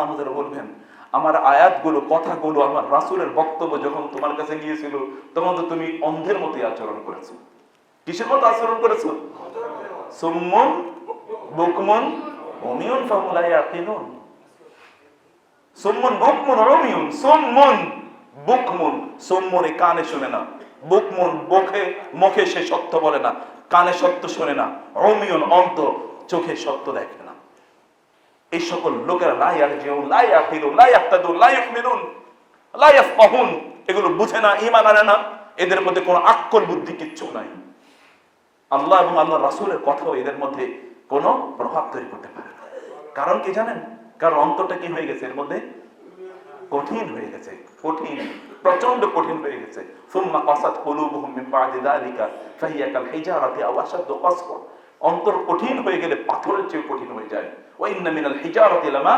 সুবহানাহু ওয়া তাআলা বলবেন, আমার আয়াতগুলো, কথাগুলো, আমার রাসূলের বক্তব্য যখন তোমার কাছে গিয়েছিল তখন তো তুমি অন্ধের মতোই আচরণ করেছো। কিসের মতো আচরণ করেছো? সুম্মুন বুকমুন উমিয়ুন ফাহুম লা ইয়াকিলুন। সুম্মুন বুকমুন উমিয়ুন, সুম্মুন বুকমুন, সুম্মুন কানে শুনে না, বুকমুন মুখে সে সত্য বলে না, কানে সত্য শুনে না, উমিয়ুন অন্ধ, চোখে সত্য দেখে না। এই সকল লোকেরা লা ইয়ারজিউন লা ইয়াকিলুন লা ইয়াহতাদুন লা ইউমিনুন লা ইয়াফকাহুন, এগুলো বুঝে না, ঈমান আনে না, এদের মধ্যে কোনো আকল বুদ্ধি কিচ্ছু নাই। আল্লাহ এবং আল্লাহর রাসূলের কথাও এদের মধ্যে কোনো প্রভাব তৈরি করতে পারে না। কারণ কি জানেন? কারণ অন্তরটা কি হয়ে গেছে, এর মধ্যে কঠিন হয়ে গেছে, কঠিন, প্রচন্ড কঠিন হয়ে গেছে। সুম্মা কাসাত কুলুবুহুম মিন বাদি যালিকা ফাহিয়া কাল হিজারাতি আও আশাদ্দু কাসওয়া। অন্তর কঠিন হয়ে গেলে পাথরের চেয়ে কঠিন হয়ে যায়। ওয়া ইন্না মিনাল হিজারাতি লামা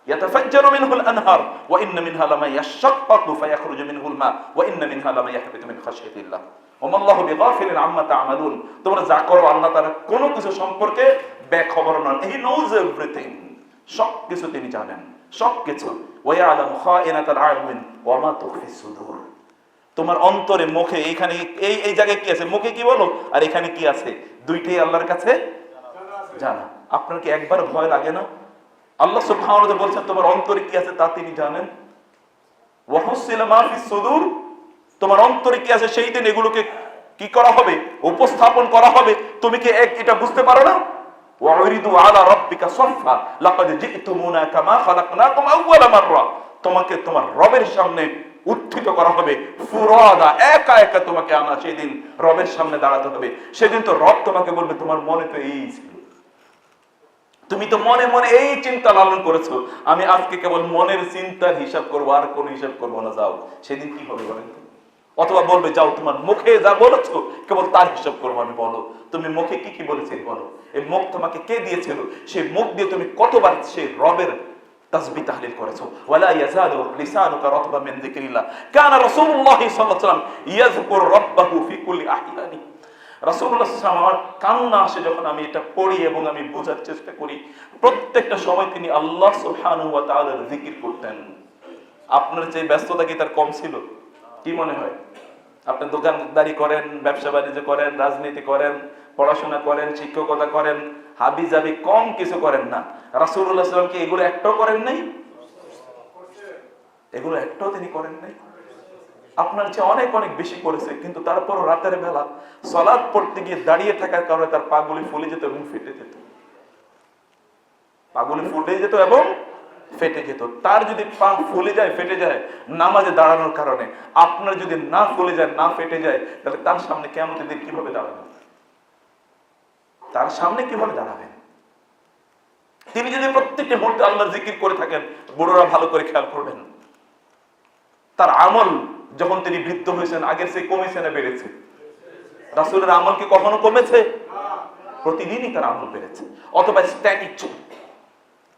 ইয়াতাফাজ্জারু মিনহুল আনহার ওয়া ইন্না মিনহা লামা ইয়াশাক্কাকু ফায়াখরুজু মিনহুল মা ওয়া ইন্না মিনহা লামা ইয়াহবিতু মিন খাশইয়াতিল্লাহ ওয়া মাল্লাহু বিগাফিলিন আম্মা তা'মালুন। তোমরা যা করো আল্লাহ তাআলা কোনো কিছু সম্পর্কে বেখবর নন। হি নোজ এভরিথিং, সব কিছু তিনি জানেন, সব কিছু। ওয়া ইয়ালামু খাইনাতাল আ'য়ুন ওয়া মা তুখফিস সুদূর। তোমার অন্তরে, মুখে, এইখানে এই জায়গায় কি আছে, মুখে কি বলো আর এখানে কি আছে, দুইটাই আল্লাহর কাছে জানা। আপনার কি একবার ভয় লাগে না? আল্লাহ সুবহানাহু ওয়া তাআলা বলছেন তোমার অন্তরে কি আছে তা তিনি জানেন। ওয়া হুসিলা মা ফিস সুদূর, তোমার অন্তরে কি আছে সেই দিন এগুলোকে কি করা হবে, উপস্থাপন করা হবে। তুমি কি এটা বুঝতে পারো না? ওয়া উরিদু আলা রাব্বিকা সাফা লাকাদ জি'তুমুনা কামা খালাকনাকুম আউওয়ালা মাররা। তোমাকে তোমার রবের সামনে উত্থিত করা হবে, ফুরাদা, একা একা তোমাকে আনা, সেদিন রবের সামনে দাঁড়াতে হবে। সেদিন তো রব তোমাকে বলবে তোমার মনে তো এই ছিল, তুমি তো মনে মনে এই চিন্তা লালন করেছো, আমি আজকে কেবল মনের চিন্তার হিসাব করবো, আর কোন হিসাব করবো না। যাও, সেদিন কি হবে বলেন? অথবা বলবে যাও তোমার মুখে যা বলেছো কেবল তার হিসাব করবো আমি। বলো তুমি মুখে কি কি বলেছিলে, বলো এই মুখ তোমাকে কে দিয়েছিল, সেই মুখ দিয়ে তুমি কতবার সেই রবের তাসবিহ তাহলিল করেছো। ওয়ালা ইয়াজালু লিসানুকা রাতবা মিন যিকরিল্লাহ। কানা রাসূলুল্লাহ সাল্লাল্লাহু আলাইহি ওয়াসাল্লাম ইয়াযকুরু রাব্বাহু ফি কুল্লি আহইয়ানি। রাসূলুল্লাহ সাল্লাল্লাহু আলাইহি ওয়াসাল্লাম, আমার কান্না আসে যখন আমি এটা পড়ি এবং আমি বোঝার চেষ্টা করি, প্রত্যেকটা সময় তিনি আল্লাহ সুবহানাহু ওয়া তাআলার জিকির করতেন। আপনার যে ব্যস্ততা কি তার কম ছিল? কি মনে হয়? আপনি দোকানদারি করেন, ব্যবসা বাণিজ্য করেন, রাজনীতি করেন, পড়াশোনা করেন, শিক্ষকতা করেন, হাবি জাবি কম কিছু করেন না। রাসূলুল্লাহ সাল্লাল্লাহু আলাইহি ওয়াসাল্লাম কি এগুলো একটাও করেন নাই? এগুলো একটাও তিনি করেন নাই? আপনার চেয়ে অনেক অনেক বেশি করেছে, কিন্তু তারপরও রাতের বেলা সালাত পড়তে গিয়ে দাঁড়িয়ে থাকার কারণে তার পাগুলি ফুলে যেত এবং ফেটে যেত, পাগুলি ফুলে যেত এবং ফেটে যেত। তার যদি পা ফুলে যায়, ফেটে যায় নামাজে দাঁড়ানোর কারণে, আপনার যদি না ফুলে যায়, না ফেটে যায়, তাহলে তার সামনে কিয়ামতের দিন কিভাবে দাঁড়াবেন? তার সামনে কিভাবে দাঁড়াবেন? তিনি যদি প্রত্যেকটি মুহূর্তে আল্লাহর জিকির করে থাকেন, বড়রা ভালো করে খেয়াল করবেন, তার আমল যখন তিনি বৃদ্ধ হয়েছেন আগের চেয়ে কমেছে না বেড়েছে? রাসূলের আমল কি কখনো কমেছে? প্রতিদিনই তার আমল বেড়েছে, অথবা স্ট্যাটিক ছিল,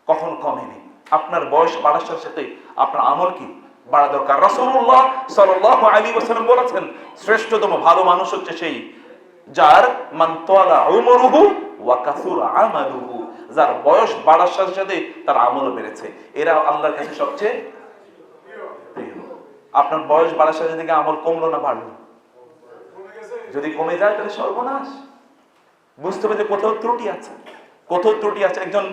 কখনো কমেনি। আপনার বয়স বাড়ার সাথে সাথে আপনার আমল কি বাড়া দরকার। রাসূলুল্লাহ সাল্লাল্লাহু আলাইহি ওয়াসাল্লাম বলেছেন, শ্রেষ্ঠতম ভালো মানুষ হচ্ছে সেই যার মান তালা উমরুহু ওয়া কাসুরা আমালুহু, যার বয়স বাড়ার সাথে সাথে তার আমলও বেড়েছে। এরা আল্লাহর কাছে সবচেয়ে প্রিয়। আপনার বয়স বাড়ার সাথে সাথে আমল কমলো না বাড়লো? যদি কমে যায় তাহলে সর্বনাশ। বুঝতে হবে যে কোথাও ত্রুটি আছে, কোথাও ত্রুটি আছে। একজন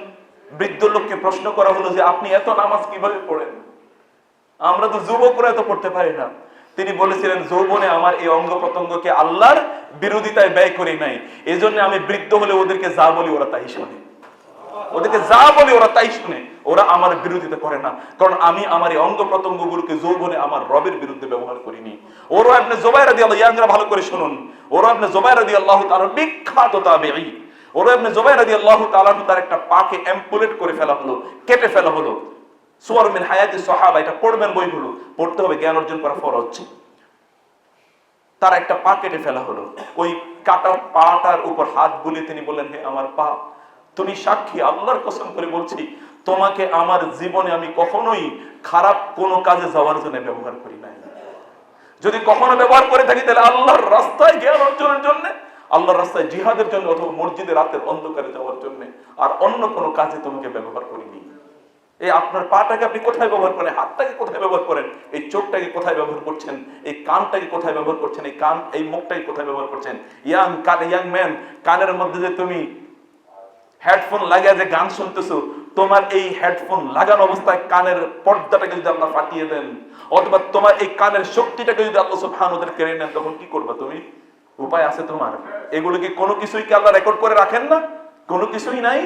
বৃদ্ধ লোককে প্রশ্ন করা হলো যে আপনি এত নামাজ কিভাবে পড়েন? আমরা তো যুবকরা এত পড়তে পারি না। তিনি বলেছিলেন, যৌবনে আমার এই অঙ্গ প্রত্যঙ্গকে আল্লাহর বিরোধিতায় ব্যয় করি নাই, এজন্য আমি বৃদ্ধ হলে ওদেরকে যা বলি ওরা তাই শুনে, ওদেরকে যা বলি ওরা তাই শুনে, ওরা আমার বিরোধিতা করে না, কারণ আমি আমার এই অঙ্গ প্রত্যঙ্গগুলোকে যৌবনে আমার রবের বিরুদ্ধে ব্যবহার করিনি। ওরা ইবনে জুবাইর রাদিয়াল্লাহু, ইয়াংরা ভালো করে শুনুন, ওরা ইবনে জুবাইর রাদিয়াল্লাহু তাআলা বিখ্যাত তাবেঈ। ওরা ইবনে জুবাইর রাদিয়াল্লাহু তাআলা তার একটা পাকে অ্যাম্পুলেট করে ফেলা হলো, কেটে ফেলা হলো। সুওয়ার মিন হায়াতি সাহাবা, এটা পড়বেন বইগুলো, পড়তে হবে, জ্ঞান অর্জন করা ফরজ। তার একটা পা কেটে ফেলা হলো, ওই কাটা পাটার উপর হাত বুলিয়ে তিনি বললেন, হে আমার পা, তুমি সাক্ষী, আল্লাহর কসম করে বলছি, তোমাকে আমার জীবনে আমি কখনোই খারাপ কোনো কাজে যাওয়ার জন্য ব্যবহার করি নাই। যদি কখনো ব্যবহার করে থাকি তাহলে আল্লাহর রাস্তায় জ্ঞান অর্জনের জন্য, আল্লাহর রাস্তায় জিহাদের জন্য, অথবা মসজিদে রাতের অন্ধকারে যাওয়ার জন্য, আর অন্য কোনো কাজে তোমাকে ব্যবহার করিনি। এই আপনার পাটাকে আপনি কোথায় ব্যবহার করেন, হাতটাকে কোথায় ব্যবহার করেন, এই চোখটাকে কোথায় ব্যবহার করছেন, এই কানটাকে কোথায় ব্যবহার করছেন, এই মুখটাকে কোথায় ব্যবহার করছেন। ইয়াং ম্যান, কানের মধ্যে যে তুমি হেডফোন লাগিয়ে যে গান শুনতেছো, তোমার এই হেডফোন লাগানো অবস্থায় কানের পর্দাটাকে যদি আল্লাহ ফাটিয়ে দেন, অথবা তোমার এই কানের শক্তিটাকে যদি আল্লাহ সুবহানাহু ওয়া তাআলা কেড়ে নেন, তখন কি করবা তুমি? উপায় আছে তোমার? এগুলো কি কোনো কিছুই কি আল্লাহ রেকর্ড করে রাখেন না? কোনো কিছুই নাই।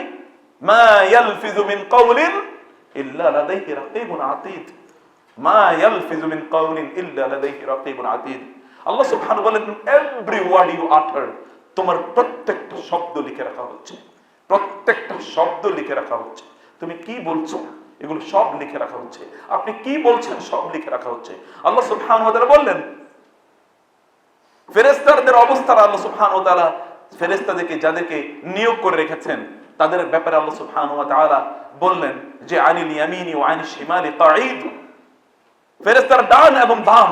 মা ইয়ালফিযু মিন কাওলিন ইল্লা লাদাইহি রাকীবুন আতীদ। মা ইয়ালফিযু মিন কাওলিন ইল্লা লাদাইহি রাকীবুন আতীদ। আল্লাহ সুবহানাহু বলেন, এভরি ওয়ার্ড ইউ আটার, তোমার প্রত্যেকটা শব্দ লিখে রাখা হচ্ছে, প্রত্যেকটা শব্দ লিখে রাখা হচ্ছে। তুমি কি বলছো এগুলো সব লিখে রাখা হচ্ছে, আপনি কি বলছেন সব লিখে রাখা হচ্ছে। আল্লাহ সুবহানাহু ওয়া তাআলা বললেন, ফেরেশতাদের অবস্থা আল্লাহ সুবহানাহু ওয়া তাআলা ফেরেশতাদেরকে যাদেরকে নিয়োগ করে রেখেছেন তাদের ব্যাপারে আল্লাহ সুবহানাহু ওয়া তাআলা বললেন যে আনিল ইয়ামিনি ওয়া আনিশ শিমালি কাঈদ। ফেরেশতার ডান এবং বাম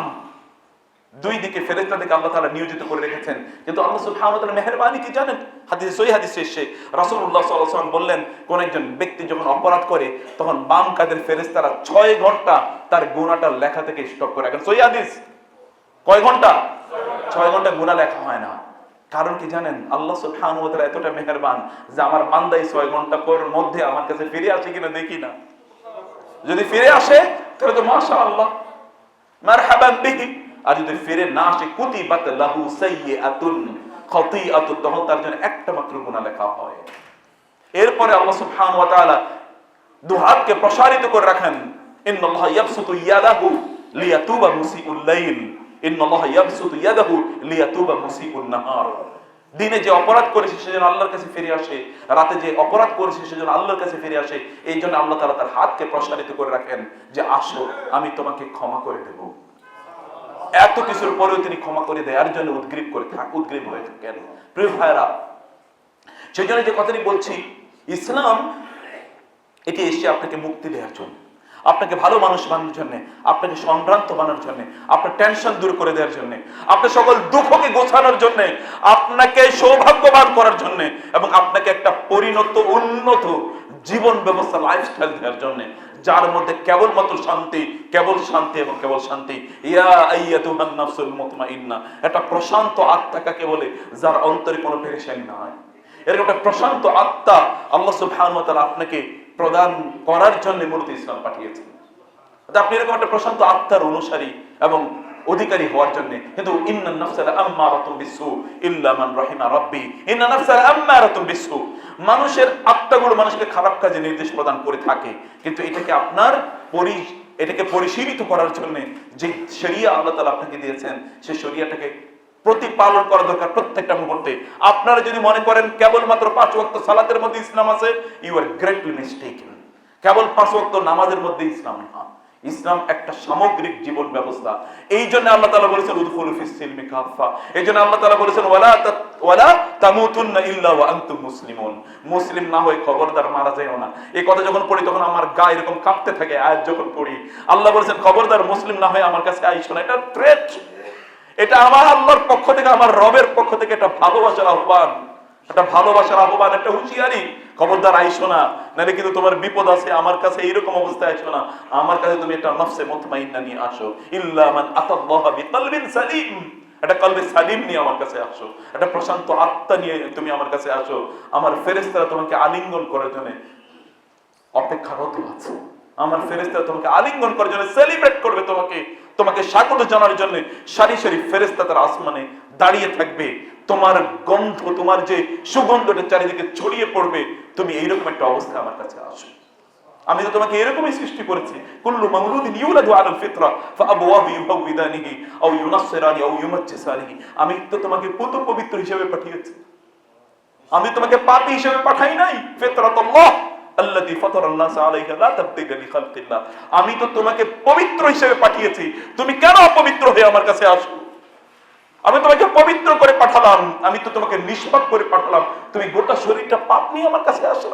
দুই দিকে ফেরেশতাদেরকে আল্লাহ তাআলা নিয়োজিত করে রেখেছেন। কিন্তু আল্লাহ সুবহানাহু ওয়া তাআলা মেহেরবানি কি জানেন? হাদিসে, সহিহ হাদিসে এসেছে রাসূলুল্লাহ সাল্লাল্লাহু আলাইহি ওয়াসাল্লাম বললেন, কোন একজন ব্যক্তি যখন অপরাধ করে তখন বাম কাঁধের ফেরেশতারা 6 ঘন্টা তার গুনাহটা লেখা থেকে স্টপ করে রাখেন। সহিহ হাদিস। কয় ঘন্টা? 6 ঘন্টা গুনাহ লেখা হয় না। কারণ কি জানেন? আল্লাহ সুবহানাহু ওয়া তাআলা এতটা মেহেরবান যে আমার বান্দাই 6 ঘন্টা পর মধ্যে আমার কাছে ফিরে আসে কিনা দেখি না। যদি ফিরে আসে তাহলে তো মাশাআল্লাহ, মারহাবান বিহি। আর যদি ফিরে না আসে, কুতিবাত লাহু সাইয়্যাতুন খাতিআতুন, তখন তার জন্য একটা মাত্র গুনাহ লেখা হয়। এরপরে আল্লাহ সুবহানাহু ওয়া তাআলা দুহাতকে প্রসারিত করে রাখেন, ইন্নাল্লাহা ইয়াবসুতু ইয়াদাহু লিয়াতুবা মুসিউল লাইল, ইন্নাল্লাহা ইয়াবসুতু ইয়াদাহু লিয়াতুবা মুসিউন নাহার। দিনে যে অপরাধ করেছে সেজন্য আল্লাহর কাছে ফিরে আসে, রাতে যে অপরাধ করেছে সেজন্য আল্লাহর কাছে ফিরে আসে। এই জন্য আল্লাহ তাআলা তার হাতকে প্রসারিত করে রাখেন যে আসো আমি তোমাকে ক্ষমা করে দেব। এত কিছুর পরেও তিনি ক্ষমা করে দেওয়ার জন্য উদ্গ্রীব হয়ে থাকেন। প্রিয় ভাইরা, সেই জন্য যে কথাটি বলছি, ইসলাম এটি এসে আপনাকে মুক্তি দেওয়ার জন্য, আপনাকে ভালো মানুষ বানানোর জন্য, আপনাকে সম্ভ্রান্ত বানানোর জন্য, আপনার টেনশন দূর করে দেওয়ার জন্য, আপনার সকল দুঃখকে গোছানোর জন্য, আপনাকে সৌভাগ্যবান করার জন্য, এবং আপনাকে একটা পরিণত উন্নত জীবন ব্যবস্থা লাইফস্টাইল দেওয়ার জন্য, যার মধ্যে কেবলমাত্র শান্তি, কেবল শান্তি এবং কেবল শান্তি। ইয়া আইয়াতুহান নাফসুল মুতমাইন্নাহ, একটা প্রশান্ত আত্মা কাকে বলে? যার অন্তরে কোনো পেরেশানি নাই। এরকম একটা প্রশান্ত আত্মা আল্লাহ সুবহানাহু ওয়া তাআলা আপনাকে প্রদান করার জন্য মূলত ইসলাম পাঠিয়েছেন। আপনি এরকম একটা প্রশান্ত আত্মার অনুসারী এবং অধিকারী হওয়ার জন্য। কিন্তু ইন্নান নাফসা লাআম্মারাতুম বিসসু ইল্লা মান রাহিমা রাব্বি, ইন্নান নাফসা লাআম্মারাতুম বিসসু। মানুষের আত্মাগুলো মানুষকে খারাপ কাজে নির্দেশ প্রদান করে থাকে, কিন্তু এটাকে পরিশীলিত করার জন্য যে শরিয়া আল্লাহ তাআলা আপনাকে দিয়েছেন, সেই শরিয়াটাকে প্রতিপালন করা দরকার প্রত্যেকটা মুহূর্তে। আপনারা যদি মনে করেন কেবলমাত্র 5 ওয়াক্ত সালাতের মধ্যে ইসলাম আছে, ইউ আর গ্রেটলি মিস্টেকেন। কেবল 5 ওয়াক্ত নামাজের মধ্যে ইসলাম না, ইসলাম একটা সামগ্রিক জীবন ব্যবস্থা। এই জন্য আল্লাহ তাআলা বলেছেন উদখুলু ফিস সিলমি কাফা। এই জন্য আল্লাহ তাআলা বলেছেন ওয়ালা তামুতুন্না ইল্লা ওয়া আনতুম মুসলিমুন। মুসলিম না হয়ে খবরদার মারা যায়ও না। এই কথা যখন পড়ি তখন আমার গা এরকম কাঁপতে থাকে। আয়াত যখন পড়ি, আল্লাহ বলেছেন খবরদার মুসলিম না হয়ে আমার কাছে আইসো না। এটা থ্রেট, এটা আমার আল্লাহর পক্ষ থেকে, আমার রবের পক্ষ থেকে একটা ভালোবাসার আহ্বান, একটা ভালোবাসার আহ্বান, একটা হুঁশিয়ারি। খবরদার আইসো না, নাহলে কিন্তু তোমার বিপদ আছে। আমার কাছে এইরকম অবস্থায় আইসো না, আমার কাছে তুমি একটা নফসে মুতমাইন্না নিয়ে আসো। ইল্লা মান আতাল্লাহা বিকলবিন সালিম, একটা কলবে সালিম নিয়ে আমার কাছে আসো, একটা প্রশান্ত আত্মা নিয়ে তুমি আমার কাছে আসো। আমার ফেরেশতারা তোমাকে আলিঙ্গন করার জন্য অপেক্ষারত আছে। আমার ফেরেশতারা তোমাকে আলিঙ্গন করার জন্য সেলিব্রেট করবে, তোমাকে স্বাগত জানার জন্য সারি সারি ফেরেশতা তার আসমানে দাঁড়িয়ে থাকবে। তোমার গন্ধ, তোমার যে সুগন্ধটা চারিদিকে ছড়িয়ে পড়বে। তুমি এইরকম একটা অবস্থায় আমার কাছে আসো। আমি তো তোমাকে এরকমই সৃষ্টি করেছি। কুল্লু মাউলুদিন ইউলাদু আলাল ফিতরা ফাআবওয়াহু ইউহাউইদানিহি আও ইউনাসসিরানি আও ইউমাজ্জিসানিহি। আমি তো তোমাকে পুত পবিত্র হিসেবে পাঠিয়েছি, আমি তোমাকে পাপী হিসেবে পাঠাই নাই। ফিতরাতুল্লাহ আল্লাতী ফাতারান নাস আলাইহা লা তাবদীলা লিখালকিল্লাহ। আমি তো তোমাকে পবিত্র হিসেবে পাঠিয়েছি, তুমি কেন অপবিত্র হয়ে আমার কাছে আসো? আমি তোমাকে পবিত্র করে পাঠালাম, আমি তো তোমাকে নিষ্পাপ করে পাঠালাম, তুমি গোটা শরীরটা পাপ নিয়ে আমার কাছে আসো।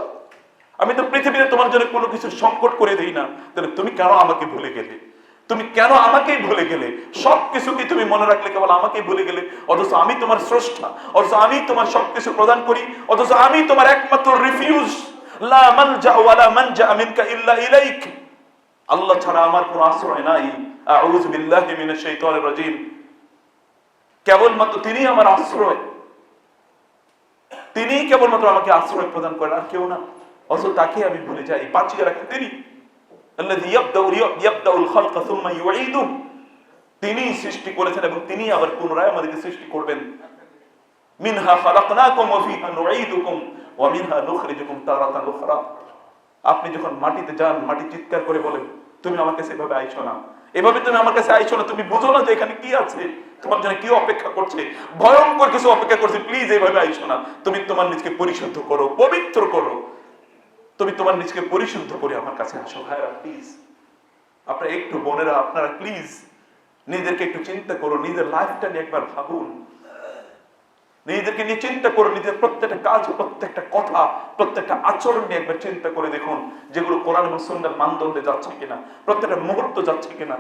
আমি তো পৃথিবীতে তোমার জন্য কোনো কিছু সংকট করে দেই না, তাহলে তুমি কেন আমাকে ভুলে গেলে? তুমি কেন আমাকেই ভুলে গেলে? সবকিছুকে তুমি মনে রাখলে, কেবল আমাকেই ভুলে গেলে। অথচ আমি তোমার স্রষ্টা, অথচ আমি তোমার সবকিছু প্রদান করি, অথচ আমি তোমার একমাত্র রিফিউজ, লা মালজা ওয়ালা মানজা মিনকা ইল্লা ইলাইক, আল্লাহ ছাড়া আমার কোনো আশ্রয় নাই। আউযু বিল্লাহি মিনাশ শাইতানির রাজিম, কেবলমাত্র তিনি আমার আশ্রয়, তিনি কেবলমাত্র আমাকে আশ্রয় প্রদান করেন, আর কেউ না। অথচ তাকে আমি ভুলে যাই। বাঁচিয়ে রাখেন তিনি। আল্লাযী ইয়াবদাউল খালকা সুম্মা ইউঈদু, তিনি সৃষ্টি করেছেন এবং তিনি আবার পুনরায় আমাদেরকে সৃষ্টি করবেন। মিনহা খালাকনাকুম ওয়া ফিহা নুঈদুকুম ওয়া মিনহা নুখরিজুকুম তারাতান উখরা। আপনি যখন মাটিতে যান, মাটি চিৎকার করে বলেন, তুমি আমার কাছে এভাবে আইছো না, এভাবে তুমি আমার কাছে আইছো না, তুমি বুঝো না যে এখানে কি আছে, তোমার জন্য কি অপেক্ষা করছে, ভয়ঙ্কর কিছু অপেক্ষা করছে, প্লিজ এইভাবে আইছো না। তুমি তোমার নিজকে পরিশুদ্ধ করো, পবিত্র করো, তুমি তোমার নিজকে পরিশুদ্ধ করে আমার কাছে আসো। ভাইরা প্লিজ, আপনারা একটু, বোনেরা আপনারা প্লিজ নিজেদেরকে একটু চিন্তা করো, নিজের লাইফটা নিয়ে একবার ভাবুন, নিজেদেরকে নিয়ে চিন্তা করুন, নিজের প্রত্যেকটা কাজ, প্রত্যেকটা কথা, প্রত্যেকটা আচরণ নিয়ে একবার চিন্তা করে দেখুন, যেগুলো কোরআন এবং সুন্নাহর মানদণ্ডে যাচ্ছে কিনা, প্রত্যেকটা মুহূর্ত যাচ্ছে কিনা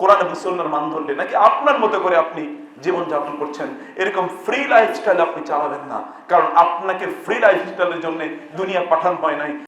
কোরআন এবং সুন্নাহর মানদণ্ডে, নাকি আপনার মতো করে আপনি জীবন যাপন করছেন। এরকম ফ্রি লাইফস্টাইল আপনি চালাবেন না, কারণ আপনাকে ফ্রি লাইফস্টাইলের জন্য দুনিয়া পাঠানো হয় নাই।